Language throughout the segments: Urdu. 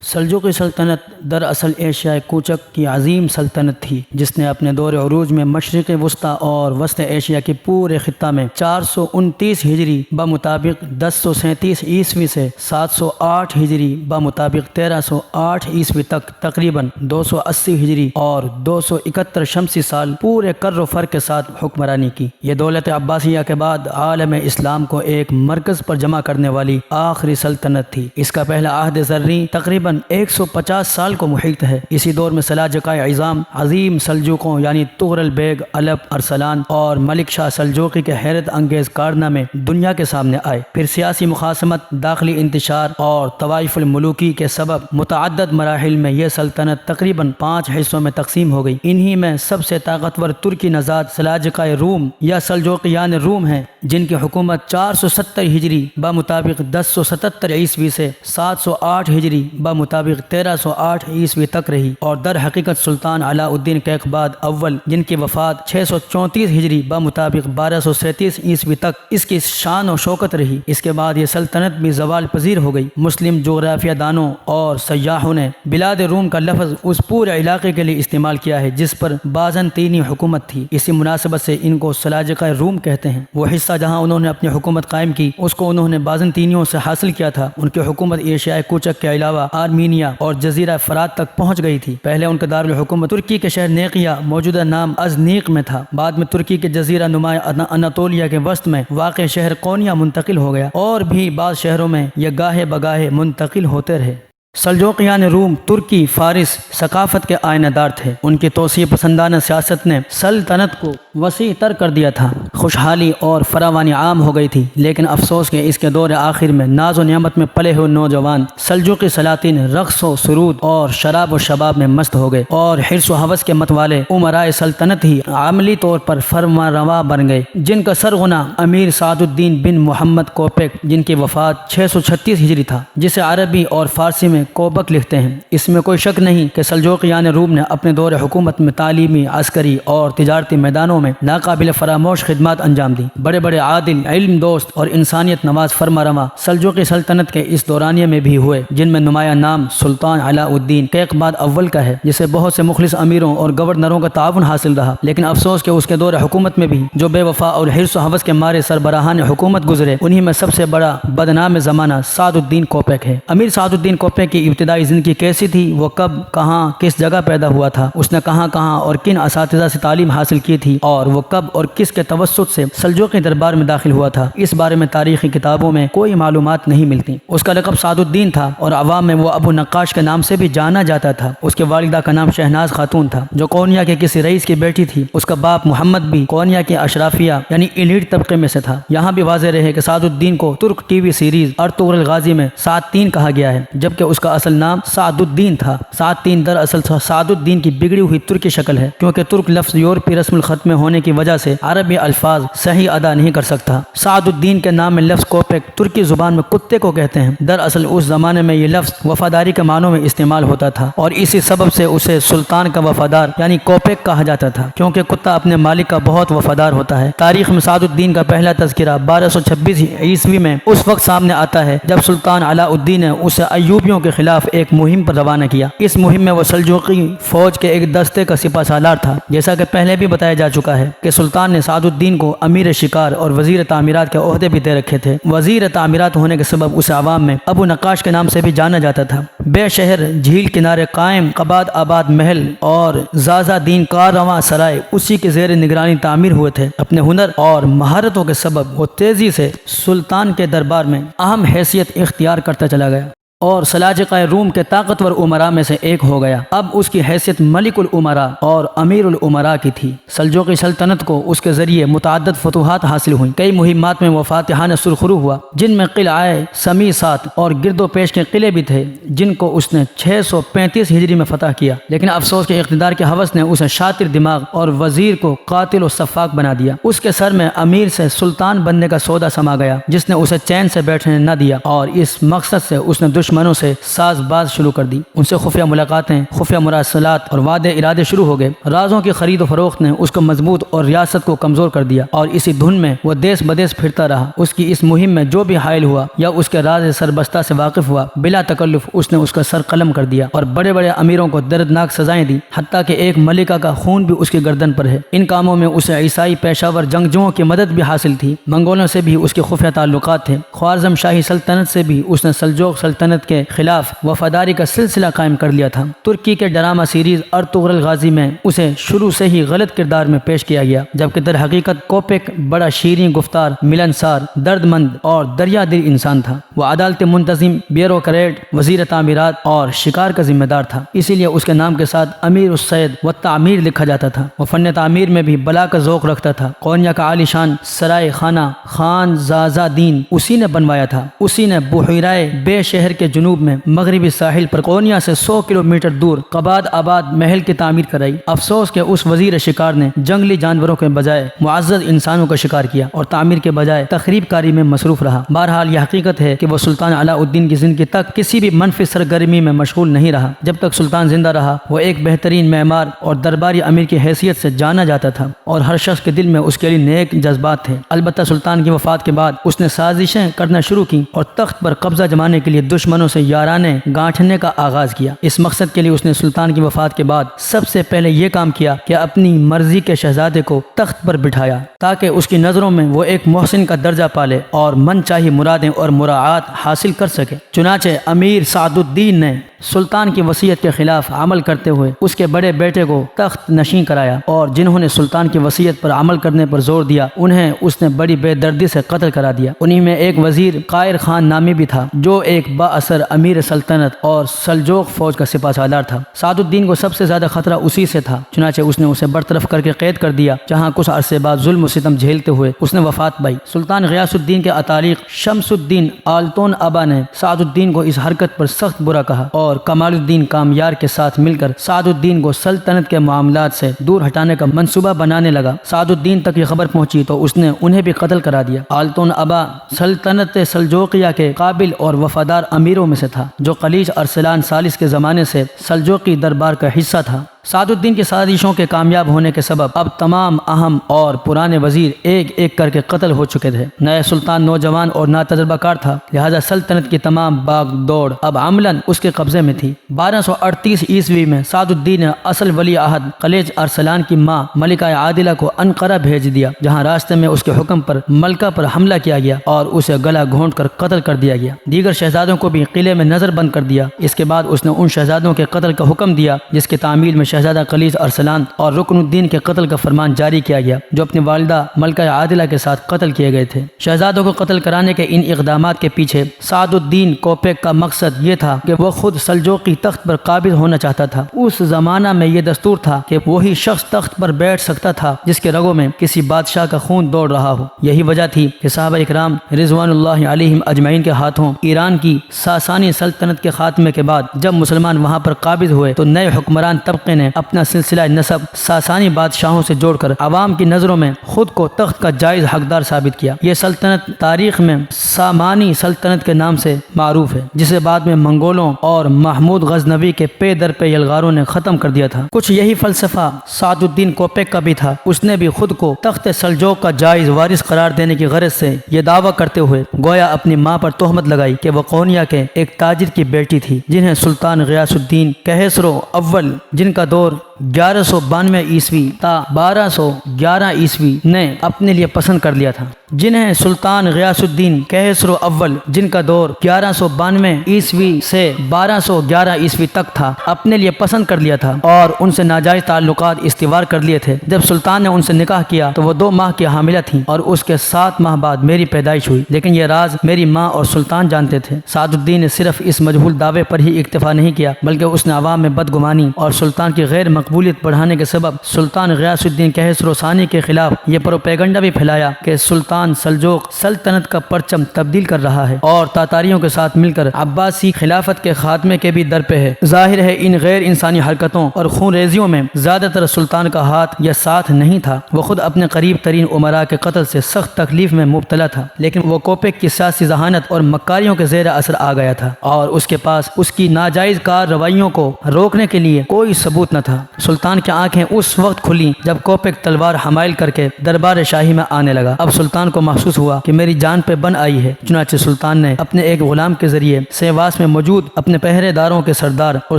سلجوقی سلطنت دراصل ایشیائے کوچک کی عظیم سلطنت تھی، جس نے اپنے دور عروج میں مشرق وسطی اور وسط ایشیا کے پورے خطہ میں 429 ہجری بمطابق 1037 عیسوی سے 708 ہجری بمطابق 1308 عیسوی تک تقریباً 280 ہجری اور 271 شمسی سال پورے کر و فر کے ساتھ حکمرانی کی۔ یہ دولت عباسیہ کے بعد عالم اسلام کو ایک مرکز پر جمع کرنے والی آخری سلطنت تھی۔ اس کا پہلا عہد زرعی تقریباً 150 سال کو محیط ہے۔ اسی دور میں سلاجقہ عظام عظیم سلجوقوں یعنی طغرل بیگ، الپ، ارسلان اور ملک شاہ سلجوقی کے حیرت انگیز کارنامے دنیا کے سامنے آئے۔ پھر سیاسی مخاصمت، داخلی انتشار اور طوائف الملوکی کے سبب متعدد مراحل میں یہ سلطنت تقریباً 5 حصوں میں تقسیم ہو گئی۔ انہی میں سب سے طاقتور ترکی نژاد سلاجقہ روم یا سلجوقیان روم ہیں، جن کی حکومت 470 ہجری بمطابق 1077 عیسوی سے 708 ہجری بمطابق 1308 عیسوی تک رہی، اور در حقیقت سلطان علاء الدین کیقباد اول، جن کی وفات 634 ہجری بمطابق 1237 عیسوی تک اس کی شان و شوکت رہی۔ اس کے بعد یہ سلطنت بھی زوال پذیر ہو گئی۔ مسلم جغرافیہ دانوں اور سیاحوں نے بلاد روم کا لفظ اس پورے علاقے کے لیے استعمال کیا ہے جس پر بازنطینی حکومت تھی۔ اسی مناسبت سے ان کو سلاجقہ روم کہتے ہیں۔ وہ حصہ جہاں انہوں نے اپنی حکومت قائم کی اس کو انہوں نے بازنطینیوں سے حاصل کیا تھا۔ ان کی حکومت ایشیائے کوچک کے علاوہ آرمینیا اور جزیرہ فرات تک پہنچ گئی تھی۔ پہلے ان کا دارالحکومت ترکی کے شہر نیقیہ موجودہ نام ازنیق میں تھا۔ بعد میں ترکی کے جزیرہ نمایاں اناطولیہ کے وسط میں واقع شہر قونیہ منتقل ہو گیا، اور بھی بعض شہروں میں یہ گاہے بگاہے منتقل ہوتے رہے۔ سلجوقیان روم ترکی فارس ثقافت کے آئینہ دار تھے۔ ان کی توسیع پسندانہ سیاست نے سلطنت کو وسیع تر کر دیا تھا۔ خوشحالی اور فراوانی عام ہو گئی تھی، لیکن افسوس کہ اس کے دور آخر میں ناز و نعمت میں پلے ہوئے نوجوان سلجوقی سلاطین رقص و سرود اور شراب و شباب میں مست ہو گئے، اور حرص و ہوس کے متوالے امراء سلطنت ہی عملی طور پر فرما روا بن گئے، جن کا سرغنہ امیر سعد الدین بن محمد کوپیک، جن کی وفات 636 ہجری تھا، جسے عربی اور فارسی میں کوبک لکھتے ہیں۔ اس میں کوئی شک نہیں کہ سلجوقیان روم نے اپنے دور حکومت میں تعلیمی، عسکری اور تجارتی میدانوں میں ناقابل فراموش خدمات انجام دی۔ بڑے بڑے عادل، علم دوست اور انسانیت نواز فرمانروا سلجوقی سلطنت کے اس دورانیے میں بھی ہوئے، جن میں نمایاں نام سلطان علاء الدین کیقباد اول کا ہے، جسے بہت سے مخلص امیروں اور گورنروں کا تعاون حاصل رہا۔ لیکن افسوس کہ اس کے دور حکومت میں بھی جو بے وفا اور حرص و ہوس کے مارے سربراہان حکومت گزرے، انہی میں سب سے بڑا بدنام زمانہ سعد الدین کوپیک ہے۔ امیر سعد الدین کوپیک کی ابتدائی زندگی کیسی تھی، وہ کب، کہاں، کس جگہ پیدا ہوا تھا، اس نے کہاں کہاں اور کن اساتذہ سے تعلیم حاصل کی تھی، اور وہ کب اور کس کے توسط سے سلجوقی دربار میں داخل ہوا تھا، اس بارے میں تاریخی کتابوں میں کوئی معلومات نہیں ملتی۔ اس کا لقب سعد الدین تھا، اور عوام میں وہ ابو نقاش کے نام سے بھی جانا جاتا تھا۔ اس کے والدہ کا نام شہناز خاتون تھا، جو قونیہ کے کسی رئیس کی بیٹی تھی۔ اس کا باپ محمد بھی قونیہ کے اشرافیہ یعنی ایلیٹ طبقے میں سے تھا۔ یہاں بھی واضح رہے کہ سعد الدین کو ترک T V series Ertugrul Ghazi میں سعد تین کہا گیا ہے، جبکہ اس کا اصل نام سعد الدین تھا۔ سعد تین دراصل سعد الدین کی بگڑی ہوئی ترکی شکل ہے، کیونکہ ترک لفظ یورپی رسم الخط میں ہونے کی وجہ سے عربی الفاظ صحیح ادا نہیں کر سکتا۔ سعد الدین کے نام میں لفظ کوپیک ترکی زبان میں کتے کو کہتے ہیں۔ دراصل اس زمانے میں یہ لفظ وفاداری کے معنوں میں استعمال ہوتا تھا، اور اسی سبب سے اسے سلطان کا وفادار یعنی کوپیک کہا جاتا تھا، کیونکہ کتا اپنے مالک کا بہت وفادار ہوتا ہے۔ تاریخ میں سعد الدین کا پہلا تذکرہ 1226 عیسوی میں اس وقت سامنے آتا ہے جب سلطان علاء الدین نے اسے ایوبیوں کے خلاف ایک مہم پر روانہ کیا۔ اس مہم میں وہ سلجوقی فوج کے ایک دستے کا سپہ سالار تھا۔ جیسا کہ پہلے بھی بتایا جا چکا ہے کہ سلطان نے سعد الدین کو امیر شکار اور وزیر تعمیرات کے عہدے بھی دے رکھے تھے۔ وزیر تعمیرات ہونے کے سبب اسے عوام میں ابو نقاش کے نام سے بھی جانا جاتا تھا۔ بے شہر جھیل کنارے قائم قباد آباد محل اور زازا دین کارواں سرائے اسی کے زیر نگرانی تعمیر ہوئے تھے۔ اپنے ہنر اور مہارتوں کے سبب وہ تیزی سے سلطان کے دربار میں اہم حیثیت اختیار کرتا چلا گیا، اور سلاجقہ روم کے طاقتور امراء میں سے ایک ہو گیا۔ اب اس کی حیثیت ملک الامراء اور امیر الامراء کی تھی۔ سلجوقی سلطنت کو اس کے ذریعے متعدد فتوحات حاصل ہوئیں۔ کئی مہمات میں وہ فاتحانہ سرخرو ہوا، جن میں قلعہ سمیسات اور گرد و پیش کے قلعے بھی تھے، جن کو اس نے 635 ہجری میں فتح کیا۔ لیکن افسوس کہ اقتدار کے ہوس نے اسے شاطر دماغ اور وزیر کو قاتل و سفاک بنا دیا۔ اس کے سر میں امیر سے سلطان بننے کا سودا سما گیا، جس نے اسے چین سے بیٹھنے نہ دیا، اور اس مقصد سے اس نے دشمنوں سے ساز باز شروع کر دی۔ ان سے خفیہ ملاقاتیں، خفیہ مراسلات اور وعدے ارادے شروع ہو گئے۔ رازوں کی خرید و فروخت نے اس کو مضبوط اور ریاست کو کمزور کر دیا، اور اسی دھن میں وہ دیس بدیس پھرتا رہا۔ اس کی اس مہم میں جو بھی حائل ہوا یا اس کے راز سربستہ سے واقف ہوا، بلا تکلف اس نے اس کا سر قلم کر دیا اور بڑے بڑے امیروں کو دردناک سزائیں دی، حتیٰ کہ ایک ملکہ کا خون بھی اس کی گردن پر ہے۔ ان کاموں میں اسے عیسائی پیشہ ور جنگجوؤں کی مدد بھی حاصل تھی۔ منگولوں سے بھی اس کے خفیہ تعلقات تھے۔ خوارزم شاہی سلطنت سے بھی اس نے سلجوق سلطنت کے خلاف وفاداری کا سلسلہ قائم کر لیا تھا۔ ترکی کے ڈرامہ سیریز ارطغرل غازی میں اسے شروع سے ہی غلط کردار میں پیش کیا گیا، جبکہ در حقیقت کوپیک بڑا شیریں گفتار، ملنسار، درد مند اور دریا دل انسان تھا۔ وہ عدالت منتظم، بیوروکریٹ، وزیر تعمیرات اور شکار کا ذمہ دار تھا، اسی لیے اس کے نام کے ساتھ امیر الصید و تعمیر لکھا جاتا تھا۔ وہ فن تعمیر میں بھی بلا کا ذوق رکھتا تھا۔ کونیا کا عالی شان سرائے خانہ خان زازا دین اسی نے بنوایا تھا۔ اسی نے بحیرہ بے شہر کے جنوب میں مغربی ساحل پر کونیا سے 100 کلومیٹر دور قباد آباد محل کی تعمیر کرائی۔ افسوس کہ اس وزیر شکار نے جنگلی جانوروں کے بجائے معزز انسانوں کا شکار کیا اور تعمیر کے بجائے تخریب کاری میں مصروف رہا۔ بہرحال یہ حقیقت ہے کہ وہ سلطان علاء الدین کی زندگی تک کسی بھی منفی سرگرمی میں مشغول نہیں رہا۔ جب تک سلطان زندہ رہا وہ ایک بہترین معمار اور درباری امیر کی حیثیت سے جانا جاتا تھا، اور ہر شخص کے دل میں اس کے لیے نیک جذبات تھے۔ البتہ سلطان کی وفات کے بعد اس نے سازشیں کرنا شروع کی اور تخت پر قبضہ جمانے کے لیے دشمنوں سے یارانے گانٹھنے کا آغاز کیا۔ اس مقصد کے لیے اس نے سلطان کی وفات کے بعد سب سے پہلے یہ کام کیا کہ اپنی مرضی کے شہزادے کو تخت پر بٹھایا، تاکہ اس کی نظروں میں وہ ایک محسن کا درجہ پالے اور من چاہی مرادیں اور مراعات حاصل کر سکے۔ چنانچہ امیر سعد الدین نے سلطان کی وصیت کے خلاف عمل کرتے ہوئے اس کے بڑے بیٹے کو تخت نشین کرایا، اور جنہوں نے سلطان کی وصیت پر عمل کرنے پر زور دیا انہیں اس نے بڑی بے دردی سے قتل کرا دیا۔ انہی میں ایک وزیر قائر خان نامی بھی تھا، جو ایک با اثر امیر سلطنت اور سلجوق فوج کا سپہ سالار تھا۔ سعد الدین کو سب سے زیادہ خطرہ اسی سے تھا، چنانچہ اس نے اسے برطرف کر کے قید کر دیا، جہاں کچھ عرصے بعد ظلم و ستم جھیلتے ہوئے اس نے وفات پائی۔ سلطان غیاث الدین کے اتالیق شمس الدین آلتون ابا نے سعد الدین کو اس حرکت پر سخت برا کہا، اور کمال الدین کامیار کے ساتھ مل کر سعد الدین کو سلطنت کے معاملات سے دور ہٹانے کا منصوبہ بنانے لگا۔ سعد الدین تک یہ خبر پہنچی تو اس نے انہیں بھی قتل کرا دیا۔ آلتون ابا سلطنت سلجوقیہ کے قابل اور وفادار امیروں میں سے تھا، جو خلیج ارسلان ثالث کے زمانے سے سلجوقی دربار کا حصہ تھا۔ سعد الدین کی سازشوں کے کامیاب ہونے کے سبب اب تمام اہم اور پرانے وزیر ایک ایک کر کے قتل ہو چکے تھے۔ نئے سلطان نوجوان اور ناتجربہ کار تھا، لہذا سلطنت کی تمام باغ دوڑ اب عملاً اس کے قبضے میں تھی۔ 1238 عیسوی میں سعد الدین نے اصل ولی عہد خلیج ارسلان کی ماں ملکہ عادلہ کو انقرہ بھیج دیا، جہاں راستے میں اس کے حکم پر ملکہ پر حملہ کیا گیا اور اسے گلا گھونٹ کر قتل کر دیا گیا۔ دیگر شہزادوں کو بھی قلعے میں نظر بند کر دیا۔ اس کے بعد اس نے ان شہزادوں کے قتل کا حکم دیا جس کی تعمیل میں شہزادہ خلیج ارسلان اور رکن الدین کے قتل کا فرمان جاری کیا گیا، جو اپنی والدہ ملکہ عادلہ کے ساتھ قتل کیے گئے تھے۔ شہزادوں کو قتل کرانے کے ان اقدامات کے پیچھے سعد الدین کوپیک کا مقصد یہ تھا کہ وہ خود سلجوقی تخت پر قابض ہونا چاہتا تھا۔ اس زمانہ میں یہ دستور تھا کہ وہی شخص تخت پر بیٹھ سکتا تھا جس کے رگوں میں کسی بادشاہ کا خون دوڑ رہا ہو۔ یہی وجہ تھی کہ صحابہ اکرام رضوان اللہ علیہم اجمعین کے ہاتھوں ایران کی ساسانی سلطنت کے خاتمے کے بعد جب مسلمان وہاں پر قابض ہوئے تو نئے حکمران طبقے نے اپنا سلسلہ نسب ساسانی بادشاہوں سے جوڑ کر عوام کی نظروں میں خود کو تخت کا جائز حقدار ثابت کیا۔ یہ سلطنت تاریخ میں سامانی سلطنت کے نام سے معروف ہے، جسے بعد میں منگولوں اور محمود غزنوی کے پے در پے یلغاروں نے ختم کر دیا تھا۔ کچھ یہی فلسفہ سعد الدین کوپیک کا بھی تھا۔ اس نے بھی خود کو تخت سلجوق کا جائز وارث قرار دینے کی غرض سے یہ دعویٰ کرتے ہوئے گویا اپنی ماں پر تہمت لگائی کہ وہ کونیا کے ایک تاجر کی بیٹی تھی، جنہیں سلطان غیاث الدین کہسرو اول، جن کا دور 1192 عیسوی تا 1211 عیسوی نے اپنے لیے پسند کر لیا تھا۔ جنہیں سلطان غیاث الدین کہسرو اول، جن کا دور 1192 عیسوی سے 1211 عیسوی تک تھا، اپنے لیے پسند کر لیا تھا اور ان سے ناجائز تعلقات استوار کر لیے تھے۔ جب سلطان نے ان سے نکاح کیا تو وہ 2 ماہ کی حاملہ تھیں اور اس کے 7 ماہ بعد میری پیدائش ہوئی، لیکن یہ راز میری ماں اور سلطان جانتے تھے۔ سعد الدین نے صرف اس مجہول دعوے پر ہی اکتفا نہیں کیا، بلکہ اس نے عوام میں بدگمانی اور سلطان کی غیر مقبولیت بڑھانے کے سبب سلطان غیاث الدین کیسر ثانی کے خلاف یہ پروپیگنڈا بھی پھیلایا کہ سلطان سلجوق سلطنت کا پرچم تبدیل کر رہا ہے اور تاتاریوں کے ساتھ مل کر عباسی خلافت کے خاتمے کے بھی در پہ ہے۔ ظاہر ہے ان غیر انسانی حرکتوں اور خون ریزیوں میں زیادہ تر سلطان کا ہاتھ یا ساتھ نہیں تھا، وہ خود اپنے قریب ترین امراء کے قتل سے سخت تکلیف میں مبتلا تھا، لیکن وہ کوپیک کی سیاسی ذہانت اور مکاریوں کے زیر اثر آ گیا تھا اور اس کے پاس اس کی ناجائز کارروائیوں کو روکنے کے لیے کوئی ثبوت نہ تھا۔ سلطان کی آنکھیں اس وقت کھلی جب کوپیک تلوار حمائل کر کے دربار شاہی میں آنے لگا۔ اب سلطان کو محسوس ہوا کہ میری جان پہ بن آئی ہے، چنانچہ سلطان نے اپنے ایک غلام کے ذریعے سیواس میں موجود اپنے پہرے داروں کے سردار اور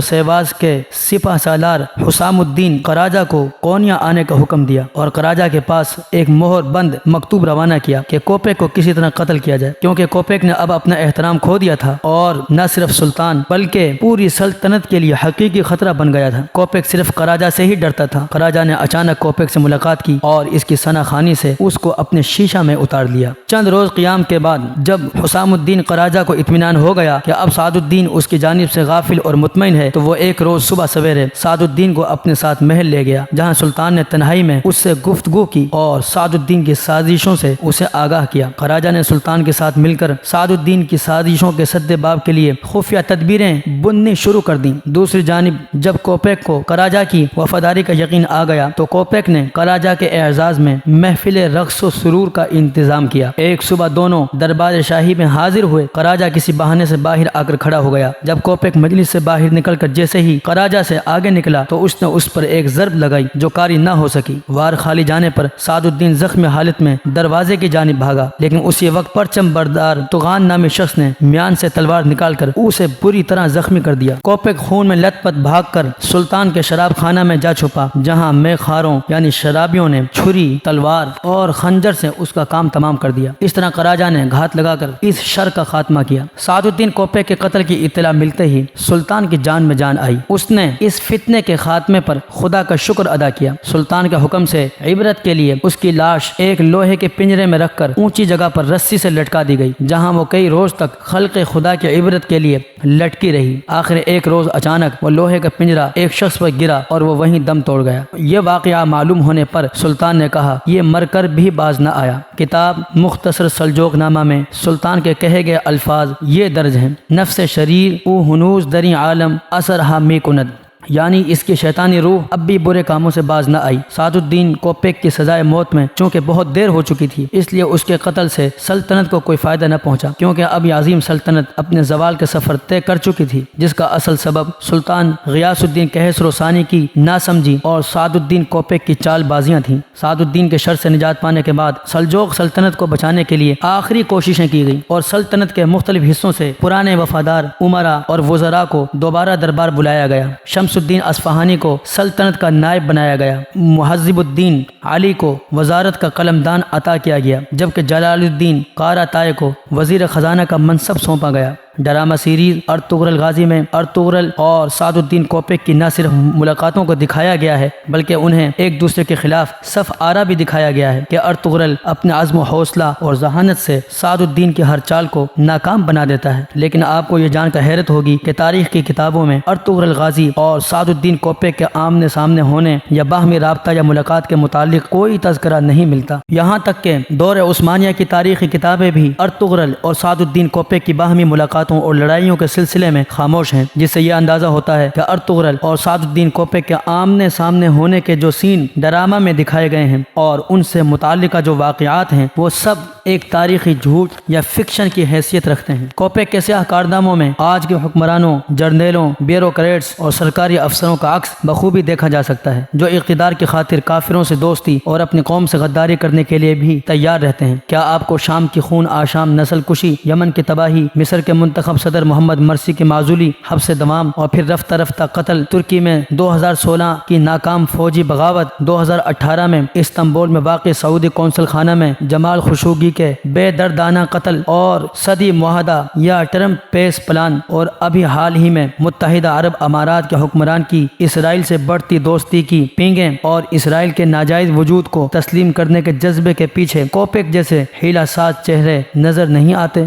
سیواس کے سپہ سالار حسام الدین قراجہ کو کونیا آنے کا حکم دیا اور قراجہ کے پاس ایک مہر بند مکتوب روانہ کیا کہ کوپیک کو کسی طرح قتل کیا جائے، کیونکہ کوپیک نے اب اپنا احترام کھو دیا تھا اور نہ صرف سلطان بلکہ پوری سلطنت کے لیے حقیقی خطرہ بن گیا تھا۔ کوپیک صرف قراجہ سے ہی ڈرتا تھا۔ قراجہ نے اچانک کوپیک سے ملاقات کی اور اس کی ثنا خوانی سے اس کو اپنے شیشہ میں اتار لیا۔ چند روز قیام کے بعد جب حسام الدین قراجہ کو اطمینان ہو گیا کہ اب سعد الدین اس کی جانب سے غافل اور مطمئن ہے، تو وہ ایک روز صبح سویرے سعد الدین کو اپنے ساتھ محل لے گیا، جہاں سلطان نے تنہائی میں اس سے گفتگو کی اور سعد الدین کی سازشوں سے اسے آگاہ کیا۔ قراجہ نے سلطان کے ساتھ مل کر سعد الدین کی سازشوں کے سد باب کے لیے خفیہ تدبیریں بننی شروع کر دیں۔ دوسری جانب جب کوپیک کو قراجہ کی وفاداری کا یقین آ گیا تو کوپیک نے قراجہ کے اعزاز میں محفل رقص و سرور کا انتظام کیا۔ ایک صبح دونوں دربار شاہی میں حاضر ہوئے۔ قراجہ کسی بہانے سے باہر آ کر کھڑا ہو گیا۔ جب کوپیک مجلس سے باہر نکل کر جیسے ہی قراجہ سے آگے نکلا تو اس نے اس پر ایک ضرب لگائی جو کاری نہ ہو سکی۔ وار خالی جانے پر سعد الدین زخمی حالت میں دروازے کی جانب بھاگا، لیکن اسی وقت پرچم بردار طغان نامی شخص نے میان سے تلوار نکال کر اسے بری طرح زخمی کر دیا۔ کوپیک خون میں لت پت بھاگ کر سلطان کے شراب خانہ میں جا چھپا، جہاں میں خاروں یعنی شرابیوں نے چھری، تلوار اور خنجر سے اس کا کام تمام کر دیا۔ اس طرح قراجہ نے گھات لگا کر اس شر کا خاتمہ کیا۔ سعد الدین کوپیک کے قتل کی اطلاع ملتے ہی سلطان کی جان میں جان آئی۔ اس نے اس فتنے کے خاتمے پر خدا کا شکر ادا کیا۔ سلطان کے حکم سے عبرت کے لیے اس کی لاش ایک لوہے کے پنجرے میں رکھ کر اونچی جگہ پر رسی سے لٹکا دی گئی، جہاں وہ کئی روز تک خلق خدا کی عبرت کے لیے لٹکی رہی۔ آخر ایک روز اچانک وہ لوہے کا پنجرا ایک شخص پر گرا اور وہ وہیں دم توڑ گیا۔ یہ واقعہ معلوم ہونے پر سلطان نے کہا یہ مر کر بھی باز نہ آیا۔ کتاب مختصر سلجوق نامہ میں سلطان کے کہے گئے الفاظ یہ درج ہیں: نفس شریر او ہنوز دری عالم اثر ہا می کند، یعنی اس کی شیطانی روح اب بھی برے کاموں سے باز نہ آئی۔ سعد الدین کوپیک کی سزائے موت میں چونکہ بہت دیر ہو چکی تھی، اس لیے اس کے قتل سے سلطنت کو کوئی فائدہ نہ پہنچا، کیونکہ اب یہ عظیم سلطنت اپنے زوال کے سفر طے کر چکی تھی، جس کا اصل سبب سلطان غیاث الدین کیسر ثانی کی ناسمجھی اور سعد الدین کوپیک کی چال بازیاں تھیں۔ سعد الدین کے شر سے نجات پانے کے بعد سلجوق سلطنت کو بچانے کے لیے آخری کوششیں کی گئیں اور سلطنت کے مختلف حصوں سے پرانے وفادار امراء اور وزراء کو دوبارہ دربار بلایا گیا۔ شمس الدین اصفہانی کو سلطنت کا نائب بنایا گیا، مہذب الدین علی کو وزارت کا قلمدان عطا کیا گیا، جبکہ جلال الدین قارا طائی کو وزیر خزانہ کا منصب سونپا گیا۔ ڈرامہ سیریز ارطغرل غازی میں ارطغرل اور سعد الدین کوپیک کی نہ صرف ملاقاتوں کو دکھایا گیا ہے بلکہ انہیں ایک دوسرے کے خلاف صف آرا بھی دکھایا گیا ہے کہ ارطغرل اپنے عزم و حوصلہ اور ذہانت سے سعد الدین کی ہر چال کو ناکام بنا دیتا ہے۔ لیکن آپ کو یہ جان کر حیرت ہوگی کہ تاریخ کی کتابوں میں ارطغرل غازی اور سعد الدین کوپیک کے آمنے سامنے ہونے یا باہمی رابطہ یا ملاقات کے متعلق کوئی تذکرہ نہیں ملتا۔ یہاں تک کہ دور عثمانیہ کی تاریخی کتابیں بھی ارطغرل اور سعد الدین کوپیک کی باہمی ملاقات اور لڑائیوں کے سلسلے میں خاموش ہیں، جس سے یہ اندازہ ہوتا ہے کہ ارطغرل اور سعد الدین کوپیک کے آمنے سامنے ہونے کے جو سین ڈرامہ میں دکھائے گئے ہیں اور ان سے متعلقہ جو واقعات ہیں وہ سب ایک تاریخی جھوٹ یا فکشن کی حیثیت رکھتے ہیں۔ کوپیک کے سیاہ کارناموں میں آج کے حکمرانوں، جرنیلوں، بیوروکریٹس اور سرکاری افسروں کا عکس بخوبی دیکھا جا سکتا ہے، جو اقتدار کی خاطر کافروں سے دوستی اور اپنی قوم سے غداری کرنے کے لیے بھی تیار رہتے ہیں۔ کیا آپ کو شام کی خون آشام نسل کشی، یمن کی تباہی، مصر کے منتخب صدر محمد مرسی کی معزولی، حبس دوام اور پھر رفتہ رفتہ قتل، ترکی میں 2016 کی ناکام فوجی بغاوت، 2018 میں استنبول میں واقع سعودی قونصل خانہ میں جمال خشوگی کے بے دردانہ قتل اور صدی معاہدہ یا ٹرمپ پیس پلان، اور ابھی حال ہی میں متحدہ عرب امارات کے حکمران کی اسرائیل سے بڑھتی دوستی کی پینگیں اور اسرائیل کے ناجائز وجود کو تسلیم کرنے کے جذبے کے پیچھے کوپیک جیسے حیلہ ساز چہرے نظر نہیں آتے؟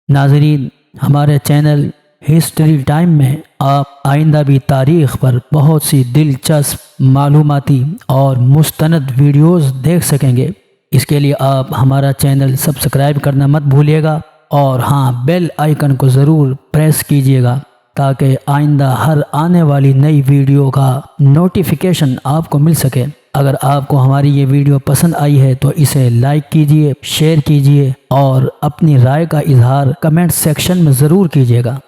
ناظرین، ہمارے چینل ہسٹری ٹائم میں آپ آئندہ بھی تاریخ پر بہت سی دلچسپ معلوماتی اور مستند ویڈیوز دیکھ سکیں گے۔ اس کے لیے آپ ہمارا چینل سبسکرائب کرنا مت بھولیے گا، اور ہاں بیل آئیکن کو ضرور پریس کیجیے گا تاکہ آئندہ ہر آنے والی نئی ویڈیو کا نوٹیفیکیشن آپ کو مل سکے۔ اگر آپ کو ہماری یہ ویڈیو پسند آئی ہے تو اسے لائک کیجیے، شیئر کیجیے اور اپنی رائے کا اظہار کمنٹ سیکشن میں ضرور کیجیے گا۔